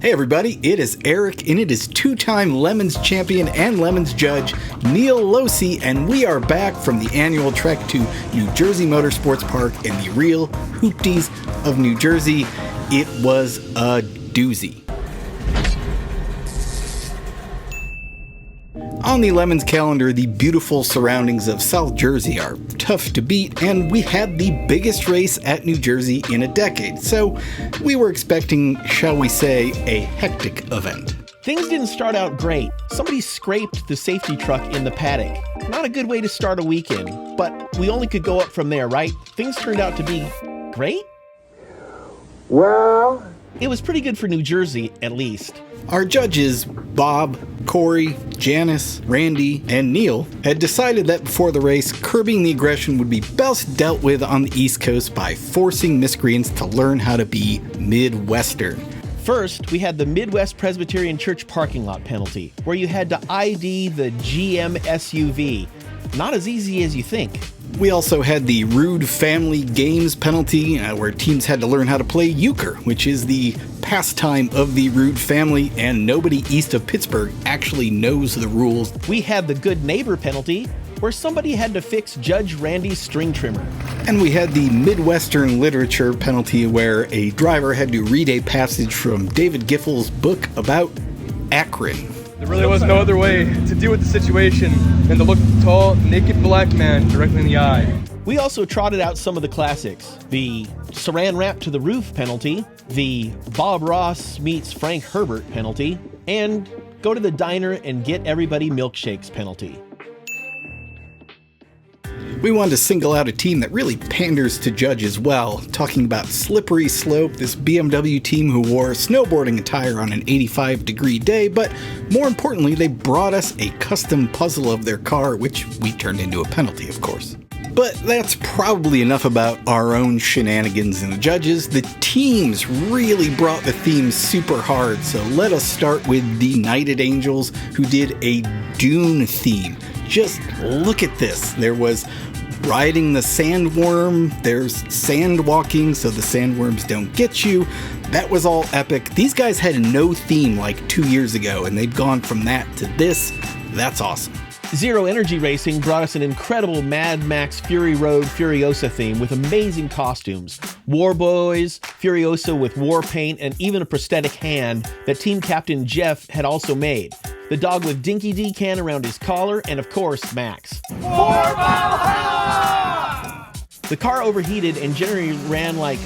Hey everybody, it is Eric, and it is two-time Lemons champion and Lemons judge Neal Losi, and we are back from the annual trek to New Jersey Motorsports Park in the real hoopties of New Jersey. It was a doozy. On the Lemons calendar, the beautiful surroundings of South Jersey are tough to beat, and we had the biggest race at New Jersey in a decade, so we were expecting, shall we say, a hectic event. Things didn't start out great. Somebody scraped the safety truck in the paddock. Not a good way to start a weekend, but we only could go up from there, right? Things turned out to be great? Well, it was pretty good for New Jersey, at least. Our judges, Bob, Corey, Janice, Randy, and Neil, had decided that before the race, curbing the aggression would be best dealt with on the East Coast by forcing miscreants to learn how to be Midwestern. First, we had the Midwest Presbyterian Church parking lot penalty, where you had to ID the GM SUV. Not as easy as you think. We also had the Rude Family Games penalty, where teams had to learn how to play euchre, which is the pastime of the Rude family, and nobody east of Pittsburgh actually knows the rules. We had the Good Neighbor penalty, where somebody had to fix Judge Randy's string trimmer. And we had the Midwestern Literature penalty, where a driver had to read a passage from David Giffel's book about Akron. There really was no other way to deal with the situation than to look the tall, naked black man directly in the eye. We also trotted out some of the classics. The Saran Wrap to the Roof penalty, the Bob Ross meets Frank Herbert penalty, and go to the diner and get everybody milkshakes penalty. We wanted to single out a team that really panders to judges well, talking about Slippery Slope, this BMW team who wore snowboarding attire on an 85-degree day, but more importantly, they brought us a custom puzzle of their car, which we turned into a penalty, of course. But that's probably enough about our own shenanigans and the judges. The teams really brought the theme super hard, so let us start with the Knighted Angels, who did a Dune theme. Just look at this. There was riding the sandworm, there's sand walking so the sandworms don't get you. That was all epic. These guys had no theme like 2 years ago, and they've gone from that to this. That's awesome. Zero Energy Racing brought us an incredible Mad Max Fury Road Furiosa theme with amazing costumes. War Boys, Furiosa with war paint, and even a prosthetic hand that team captain Jeff had also made. The dog with Dinky D can around his collar, and of course, Max. The car overheated and generally ran like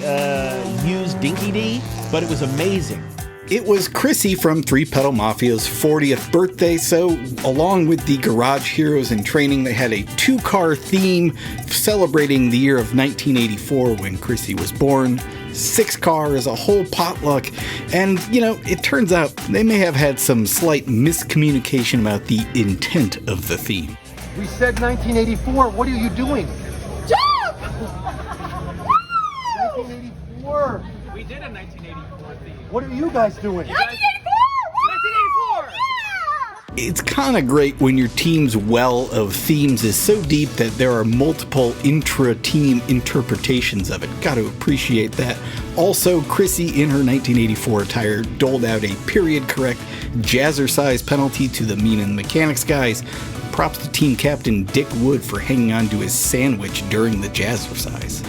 used Dinky D, but it was amazing. It was Chrissy from Three Pedal Mafia's 40th birthday, so along with the Garage Heroes in Training, they had a two-car theme celebrating the year of 1984 when Chrissy was born. 6 cars, a whole potluck, and, it turns out they may have had some slight miscommunication about the intent of the theme. we said 1984. What are you doing? Jump! 1984. We did a 1984 theme. What are you guys doing? 1984! 1984! It's kind of great when your team's well of themes is so deep that there are multiple intra-team interpretations of it. Got to appreciate that. Also, Chrissy, in her 1984 attire, doled out a period-correct jazzercise penalty to the Mean and Mechanics guys. Props to team captain Dick Wood for hanging on to his sandwich during the jazzercise.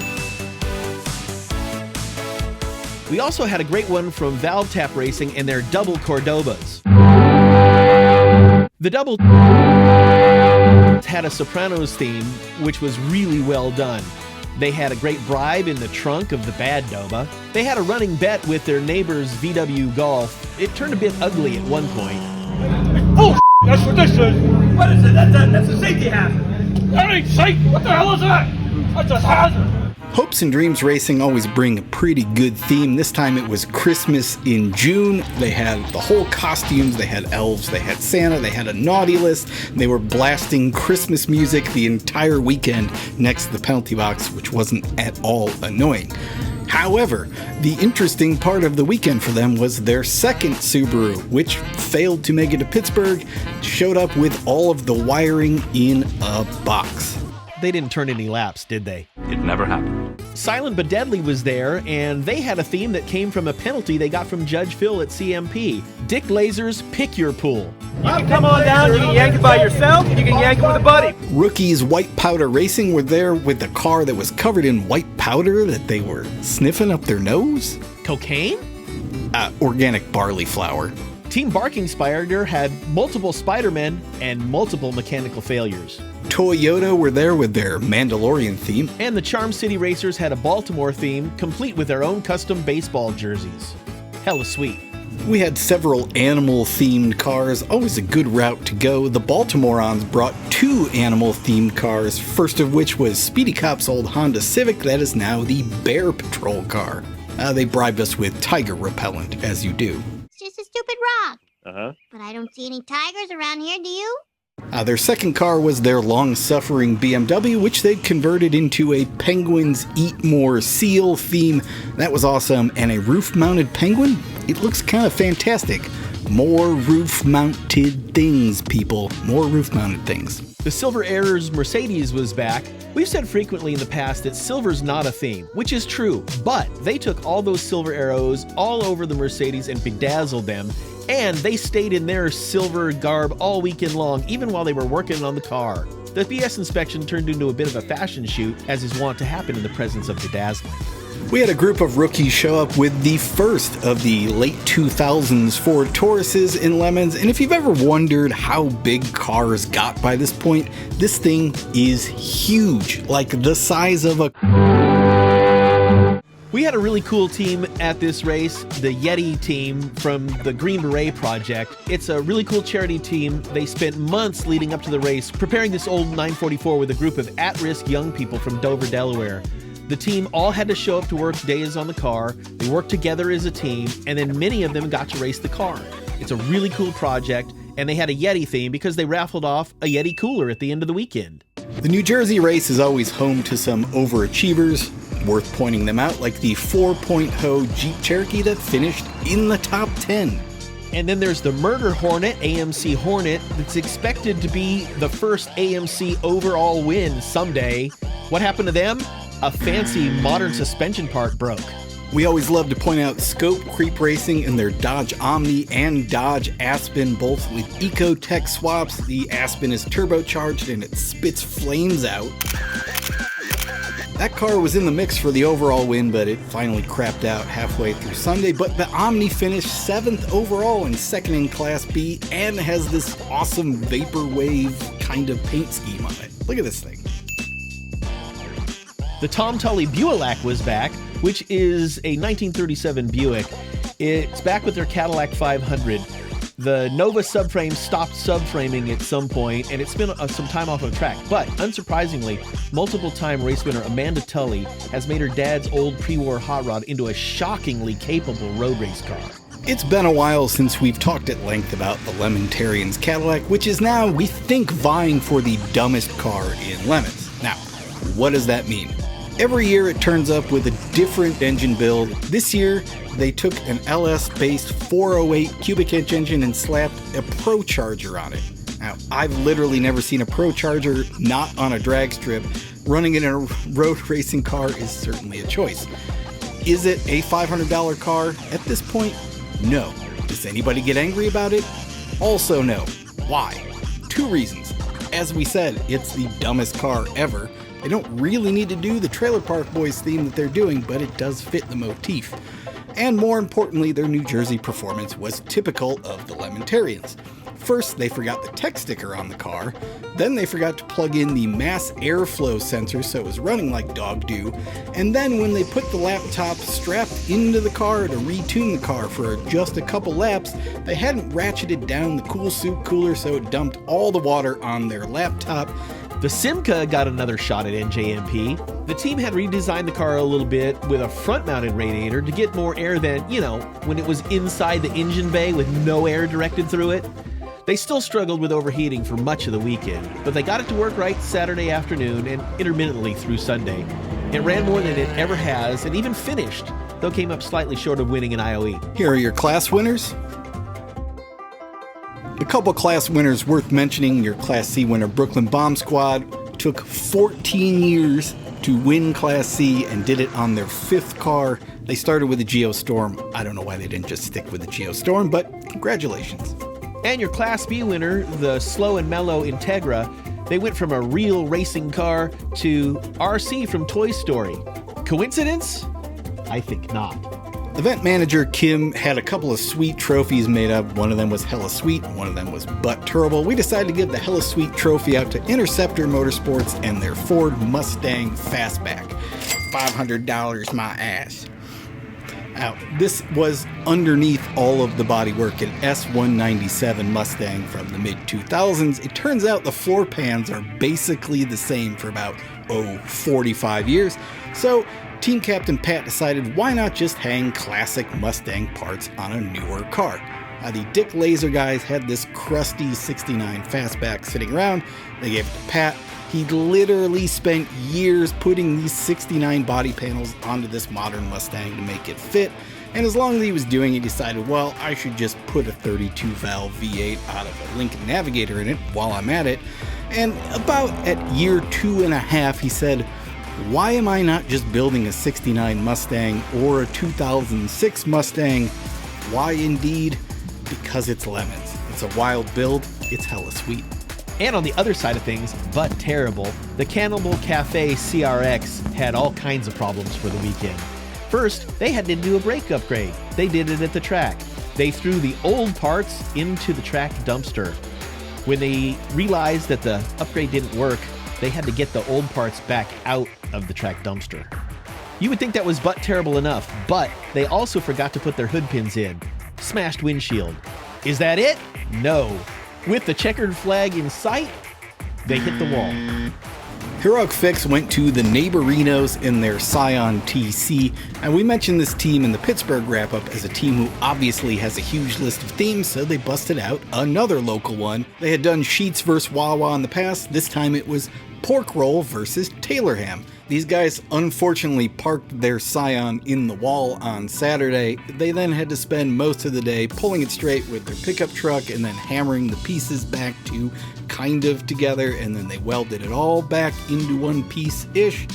We also had a great one from Valve Tap Racing and their double Cordobas. The double had a Sopranos theme, which was really well done. They had a great bribe in the trunk of the bad Doba. They had a running bet with their neighbor's VW Golf. It turned a bit ugly at one point. Oh, that's what this is. What is it? That's a safety hazard. That ain't safe. What the hell is that? That's a hazard. Hopes and Dreams Racing always bring a pretty good theme. This time it was Christmas in June. They had the whole costumes, they had elves, they had Santa, they had a naughty list. They were blasting Christmas music the entire weekend next to the penalty box, which wasn't at all annoying. However, the interesting part of the weekend for them was their second Subaru, which failed to make it to Pittsburgh, showed up with all of the wiring in a box. They didn't turn any laps, did they? It never happened. Silent but Deadly was there, and they had a theme that came from a penalty they got from Judge Phil at CMP. Dick Lasers Pick Your Pool. You can come on down, you can yank it by yourself, you can yank it with a buddy. Rookies White Powder Racing were there with the car that was covered in white powder that they were sniffing up their nose. Cocaine? Organic barley flour. Team Barking Spider had multiple Spider-Men and multiple mechanical failures. Toyota were there with their Mandalorian theme. And the Charm City Racers had a Baltimore theme, complete with their own custom baseball jerseys. Hella sweet. We had several animal-themed cars, always a good route to go. The Baltimoreans brought 2 animal-themed cars, first of which was Speedy Cop's old Honda Civic that is now the Bear Patrol car. They bribed us with tiger repellent, as you do. It's just a stupid rock. But I don't see any tigers around here, do you? Their second car was their long-suffering BMW, which they'd converted into a Penguins Eat More Seal theme. That was awesome. And a roof-mounted penguin? It looks kind of fantastic. More roof-mounted things, people. More roof-mounted things. The Silver Errors Mercedes was back. We've said frequently in the past that silver's not a theme, which is true, but they took all those silver arrows all over the Mercedes and bedazzled them, and they stayed in their silver garb all weekend long, even while they were working on the car. The BS inspection turned into a bit of a fashion shoot, as is wont to happen in the presence of bedazzling. We had a group of rookies show up with the first of the late 2000s Ford Tauruses in Lemons, and if you've ever wondered how big cars got by this point, this thing is huge, like the size of a... We had a really cool team at this race, the Yeti team from the Green Beret Project. It's a really cool charity team. They spent months leading up to the race preparing this old 944 with a group of at-risk young people from Dover, Delaware. The team all had to show up to work days on the car. They worked together as a team, and then many of them got to race the car. It's a really cool project, and they had a Yeti theme because they raffled off a Yeti cooler at the end of the weekend. The New Jersey race is always home to some overachievers. Worth pointing them out, like the 4.0 Jeep Cherokee that finished in the top 10. And then there's the Murder Hornet, AMC Hornet, that's expected to be the first AMC overall win someday. What happened to them? A fancy modern suspension part broke. We always love to point out Scope Creep Racing and their Dodge Omni and Dodge Aspen, both with Ecotech swaps. The Aspen is turbocharged and it spits flames out. That car was in the mix for the overall win, but it finally crapped out halfway through Sunday. But the Omni finished 7th overall and 2nd in Class B and has this awesome vaporwave kind of paint scheme on it. Look at this thing. The Tom Tully Buick was back, which is a 1937 Buick. It's back with their Cadillac 500. The Nova subframe stopped subframing at some point, and it's been some time off of the track. But, unsurprisingly, multiple-time race winner Amanda Tully has made her dad's old pre-war hot rod into a shockingly capable road race car. It's been a while since we've talked at length about the Lemontarian's Cadillac, which is now, we think, vying for the dumbest car in Lemons. Now, what does that mean? Every year it turns up with a different engine build. This year, they took an LS-based 408 cubic inch engine and slapped a Pro Charger on it. Now, I've literally never seen a Pro Charger not on a drag strip. Running in a road racing car is certainly a choice. Is it a $500 car? At this point, no. Does anybody get angry about it? Also no. Why? 2 reasons. As we said, it's the dumbest car ever. They don't really need to do the Trailer Park Boys theme that they're doing, but it does fit the motif. And more importantly, their New Jersey performance was typical of the Lemontarians. First, they forgot the tech sticker on the car. Then they forgot to plug in the mass airflow sensor so it was running like dog do. And then when they put the laptop strapped into the car to retune the car for just a couple laps, they hadn't ratcheted down the cool soup cooler so it dumped all the water on their laptop. The Simca got another shot at NJMP. The team had redesigned the car a little bit with a front-mounted radiator to get more air than, when it was inside the engine bay with no air directed through it. They still struggled with overheating for much of the weekend, but they got it to work right Saturday afternoon and intermittently through Sunday. It ran more than it ever has and even finished, though came up slightly short of winning an IOE. Here are your class winners. A couple class winners worth mentioning. Your Class C winner, Brooklyn Bomb Squad, took 14 years to win Class C and did it on their 5th car. They started with the Geostorm. I don't know why they didn't just stick with the Geostorm, but congratulations. And your Class B winner, the Slow and Mellow Integra, they went from a real racing car to RC from Toy Story. Coincidence? I think not. Event manager Kim had a couple of sweet trophies made up. One of them was hella sweet, one of them was butt terrible. We decided to give the hella sweet trophy out to Interceptor Motorsports and their Ford Mustang Fastback. $500 my ass. Now, this was underneath all of the bodywork, an S197 Mustang from the mid-2000s. It turns out the floor pans are basically the same for about, 45 years. So Team Captain Pat decided why not just hang classic Mustang parts on a newer car. The Dick Laser guys had this crusty 69 Fastback sitting around. They gave it to Pat. He literally spent years putting these 69 body panels onto this modern Mustang to make it fit. And as long as he was doing it, he decided, well, I should just put a 32 valve V8 out of a Lincoln Navigator in it while I'm at it. And about at year 2.5, he said, why am I not just building a 69 Mustang or a 2006 Mustang? Why indeed? Because it's lemons. It's a wild build. It's hella sweet. And on the other side of things, but terrible, the Cannibal Cafe CRX had all kinds of problems for the weekend. First, they had to do a brake upgrade. They did it at the track. They threw the old parts into the track dumpster. When they realized that the upgrade didn't work, they had to get the old parts back out of the track dumpster. You would think that was but terrible enough, but they also forgot to put their hood pins in. Smashed windshield. Is that it? No. With the checkered flag in sight, they hit the wall. Heroic Fix went to the Neighborinos in their Scion TC, and we mentioned this team in the Pittsburgh wrap-up as a team who obviously has a huge list of themes, so they busted out another local one. They had done Sheets vs. Wawa in the past. This time it was Pork Roll versus Taylor Ham. These guys unfortunately parked their Scion in the wall on Saturday. They then had to spend most of the day pulling it straight with their pickup truck and then hammering the pieces back to kind of together, and then they welded it all back into one piece-ish.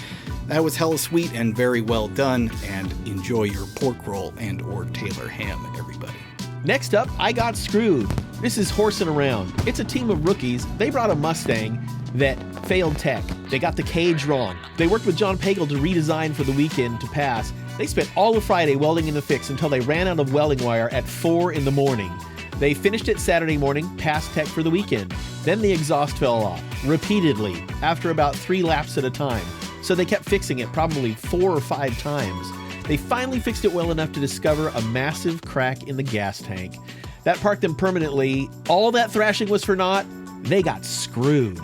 That was hella sweet and very well done, and enjoy your pork roll and or Taylor Ham, everybody. Next up, I Got Screwed. This is Horsing Around. It's a team of rookies. They brought a Mustang that failed tech. They got the cage wrong. They worked with John Pagel to redesign for the weekend to pass. They spent all of Friday welding in the fix until they ran out of welding wire at 4 in the morning. They finished it Saturday morning, passed tech for the weekend. Then the exhaust fell off, repeatedly, after about 3 laps at a time. So they kept fixing it probably 4 or 5 times. They finally fixed it well enough to discover a massive crack in the gas tank. That parked them permanently. All that thrashing was for naught. They got screwed.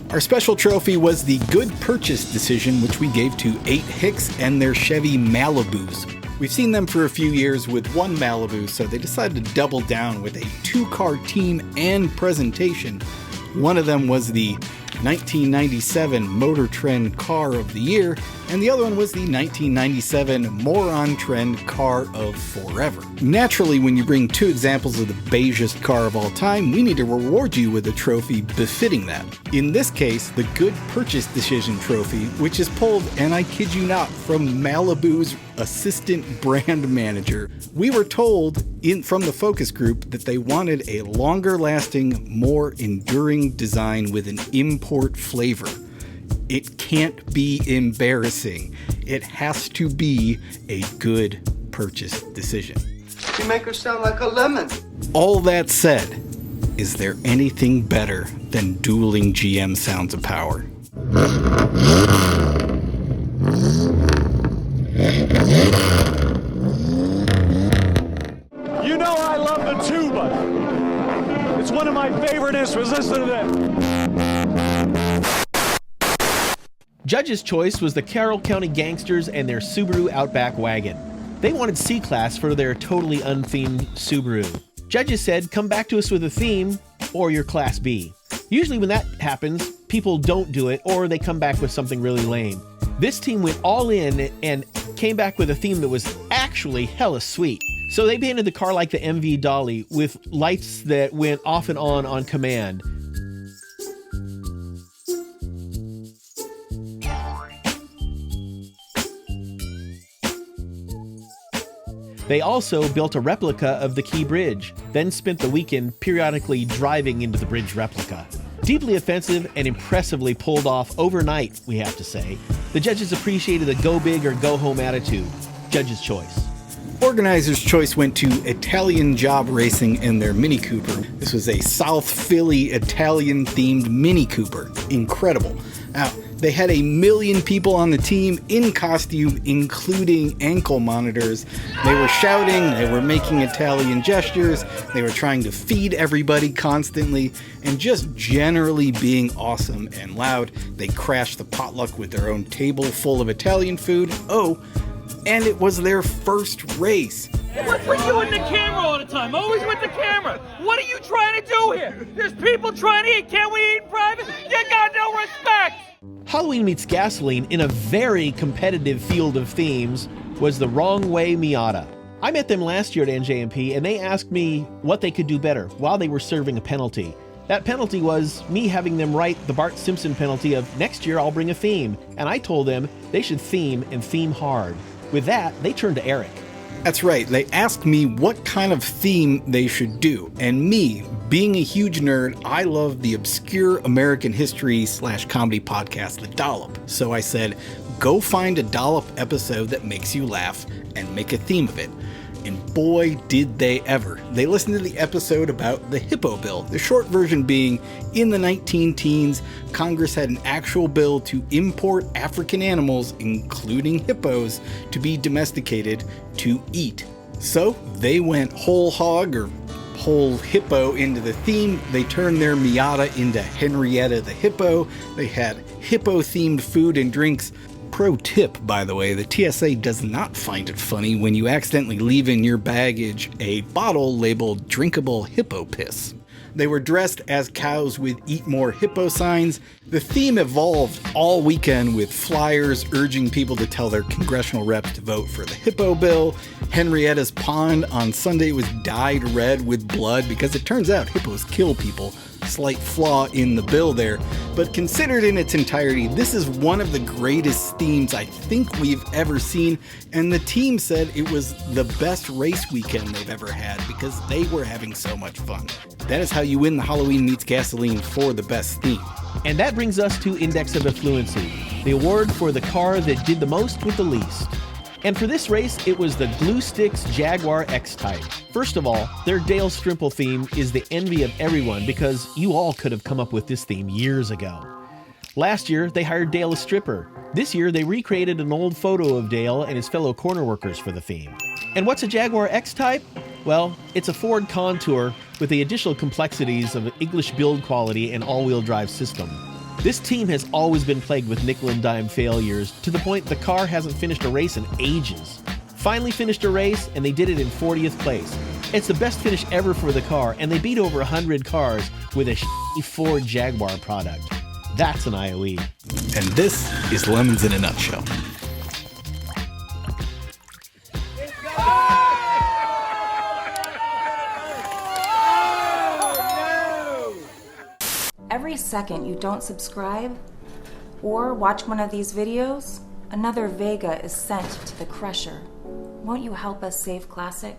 Our special trophy was the good purchase decision, which we gave to 8 Hicks and their Chevy Malibus. We've seen them for a few years with one Malibu, so they decided to double down with a 2-car team and presentation. One of them was the 1997 Motor Trend Car of the Year, and the other one was the 1997 Moron Trend Car of Forever. Naturally, when you bring 2 examples of the beigest car of all time, we need to reward you with a trophy befitting that. In this case, the Good Purchase Decision Trophy, which is pulled, and I kid you not, from Malibu's assistant brand manager. We were told from the focus group that they wanted a longer lasting, more enduring design with an import flavor. It can't be embarrassing. It has to be a good purchase decision. You make her sound like a lemon. All that said, is there anything better than dueling GM sounds of power? You know I love the tuba. It's one of my favorite instruments. Listen to this. Judge's choice was the Carroll County Gangsters and their Subaru Outback wagon. They wanted C-Class for their totally unthemed Subaru. Judges said, come back to us with a theme, or your Class B. Usually when that happens, people don't do it, or they come back with something really lame. This team went all in and came back with a theme that was actually hella sweet. So they painted the car like the MV Dolly with lights that went off and on command. They also built a replica of the Key Bridge, then spent the weekend periodically driving into the bridge replica. Deeply offensive and impressively pulled off overnight, we have to say. The judges appreciated the go big or go home attitude. Judge's choice. Organizers' choice went to Italian Job Racing and their Mini Cooper. This was a South Philly Italian-themed Mini Cooper. Incredible. Now, they had 1 million people on the team in costume, including ankle monitors. They were shouting, they were making Italian gestures, they were trying to feed everybody constantly, and just generally being awesome and loud. They crashed the potluck with their own table full of Italian food. Oh, and it was their first race. What's with you and the camera all the time? Always with the camera. What are you trying to do here? There's people trying to eat. Can't we eat in private? You got no respect. Halloween Meets Gasoline, in a very competitive field of themes, was the Wrong Way Miata. I met them last year at NJMP, and they asked me what they could do better while they were serving a penalty. That penalty was me having them write the Bart Simpson penalty of next year I'll bring a theme, and I told them they should theme and theme hard. With that, they turned to Eric. That's right, they asked me what kind of theme they should do, and me, being a huge nerd, I love the obscure American history / comedy podcast, The Dollop. So I said, go find a Dollop episode that makes you laugh and make a theme of it. And boy, did they ever. They listened to the episode about the Hippo bill, the short version being, in the 19-teens, Congress had an actual bill to import African animals, including hippos, to be domesticated to eat. So they went whole hog or whole hippo into the theme. They turned their Miata into Henrietta the Hippo. They had hippo-themed food and drinks. Pro tip, by the way, the TSA does not find it funny when you accidentally leave in your baggage a bottle labeled drinkable hippo piss. They were dressed as cows with Eat More Hippo signs. The theme evolved all weekend with flyers urging people to tell their congressional reps to vote for the Hippo bill. Henrietta's pond on Sunday was dyed red with blood because it turns out hippos kill people. Slight flaw in the bill there, but considered in its entirety, this is one of the greatest themes I think we've ever seen, and the team said it was the best race weekend they've ever had because they were having so much fun. That is how you win the Halloween Meets Gasoline for the best theme. And that brings us to Index of Affluency, the award for the car that did the most with the least. And for this race, it was the Glue Sticks Jaguar X-Type. First of all, their Dale Strimple theme is the envy of everyone because you all could have come up with this theme years ago. Last year, they hired Dale a stripper. This year, they recreated an old photo of Dale and his fellow corner workers for the theme. And what's a Jaguar X-Type? Well, it's a Ford Contour with the additional complexities of English build quality and all-wheel drive system. This team has always been plagued with nickel and dime failures, to the point the car hasn't finished a race in ages. Finally finished a race, and they did it in 40th place. It's the best finish ever for the car, and they beat over 100 cars with a Ford Jaguar product. That's an IOE. And this is Lemons in a Nutshell. Every second you don't subscribe or watch one of these videos, another Vega is sent to the crusher. Won't you help us save Classic?